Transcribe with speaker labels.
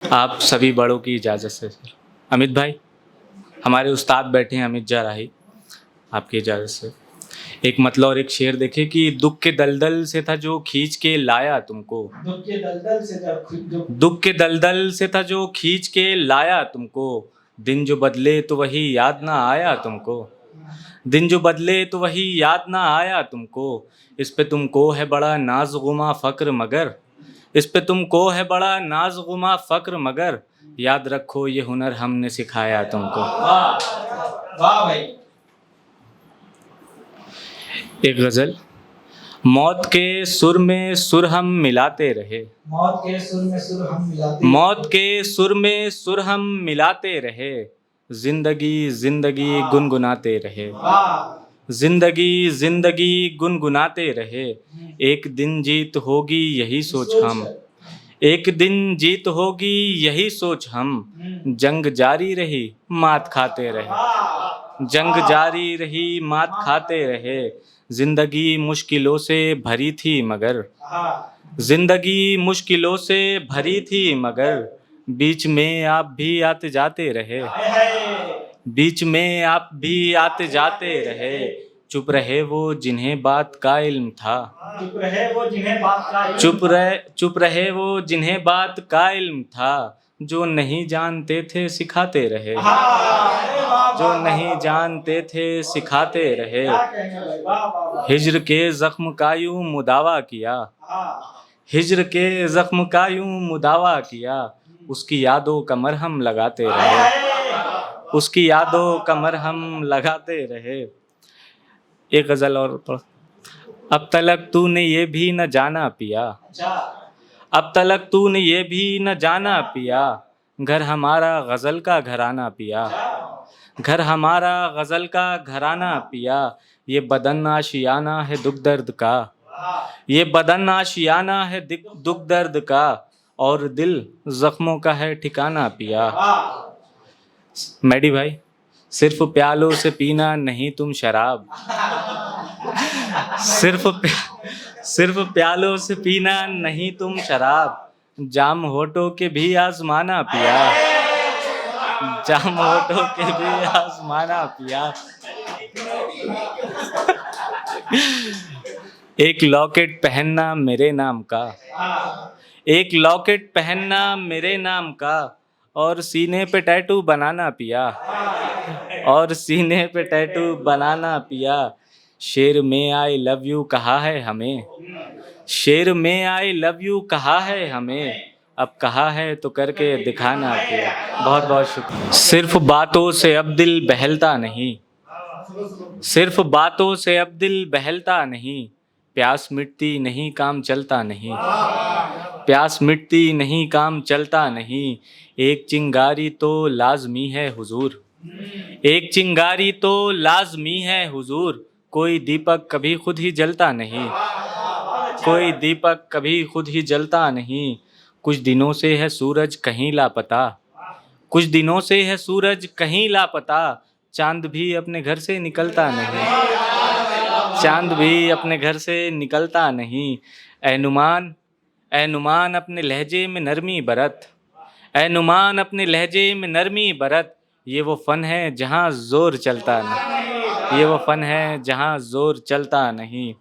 Speaker 1: आप सभी बड़ों की इजाज़त से सर। अमित भाई, हमारे उस्ताद बैठे हैं अमित जाराही, आपकी इजाज़त से। एक मतलब और एक शेर देखे कि दुख के दलदल से था जो खींच के लाया तुमको।
Speaker 2: दुख के दलदल से था
Speaker 1: दुख के दलदल से था जो खींच के लाया तुमको। दिन जो बदले तो वही याद ना आया तुमको। दिन जो बदले तो वही याद ना आया तुमको। इस पे तुमको है बड़ा नाज गुमा फ़क्र मगर। इस पे तुमको है बड़ा नाज गुमा फ़क्र मगर। याद रखो ये हुनर हमने सिखाया तुमको।
Speaker 2: वाह वाह भाई।
Speaker 1: एक गज़ल। मौत के सुर में सुर हम मिलाते रहे।
Speaker 2: मौत के सुर में सुर हम मिलाते
Speaker 1: मौत के सुर में सुर हम मिलाते रहे। जिंदगी जिंदगी गुनगुनाते रहे।
Speaker 2: वाह।
Speaker 1: जिंदगी जिंदगी गुनगुनाते रहे। एक दिन जीत होगी यही सोच हम। एक दिन जीत होगी यही सोच हम। जंग जारी रही मात खाते रहे। जंग जारी रही मात खाते रहे। जिंदगी मुश्किलों से भरी थी मगर। जिंदगी मुश्किलों से भरी थी मगर। बीच में आप भी आते जाते रहे। बीच में आप भी आते जाते रहे। चुप रहे वो जिन्हें बात का इल्म था।
Speaker 2: चुप रहे वो जिन्हें बात का इल्म
Speaker 1: चुप रहे वो जिन्हें बात का इल्म था। जो नहीं जानते थे सिखाते रहे। जो नहीं जानते थे सिखाते रहे। हिज्र के जख्म का यूं मुदावा किया। हिज्र के जख्म का यूं मुदावा किया। उसकी यादों का मरहम लगाते रहे। उसकी यादों का मरहम लगाते रहे। एक गज़ल और पढ़। अब तलक तूने ये भी न जाना पिया। अब तलक तूने ये भी न जाना पिया। घर हमारा गज़ल का घराना पिया। घर हमारा गज़ल का घराना पिया। ये बदन आशियाना है दुख दर्द का। ये बदन आशियाना है दुख दर्द का। और दिल ज़ख्मों का है ठिकाना पिया। मैडी भाई, सिर्फ प्यालों से पीना नहीं तुम शराब। सिर्फ प्यालों से पीना नहीं तुम शराब। जाम होठों के भी आजमाना पिया। जाम होठों के भी आजमाना पिया। एक लॉकेट पहनना मेरे नाम का। एक लॉकेट पहनना मेरे नाम का। और सीने पे टैटू बनाना पिया। और सीने पे टैटू बनाना पिया। शेर में आई लव यू कहा है हमें। शेर में आई लव यू कहा है हमें। अब कहा है तो करके दिखाना पिया। बहुत बहुत शुक्रिया। सिर्फ बातों से अब दिल बहलता नहीं। सिर्फ बातों से अब दिल बहलता नहीं। प्यास मिटती नहीं काम चलता नहीं। प्यास मिटती नहीं काम चलता नहीं। एक चिंगारी तो लाजमी है हुजूर। एक चिंगारी तो लाजमी है हुजूर। कोई दीपक कभी खुद ही जलता नहीं। कोई दीपक कभी खुद ही जलता नहीं। कुछ दिनों से है सूरज कहीं लापता। कुछ दिनों से है सूरज कहीं लापता। चांद भी अपने घर से निकलता नहीं। चांद भी अपने घर से निकलता नहीं। ऐ नुमान अपने लहजे में नरमी बरत। ऐ नुमान अपने लहजे में नरमी बरत। ये वो फ़न है जहाँ ज़ोर चलता नहीं। ये वो फ़न है जहाँ ज़ोर चलता नहीं।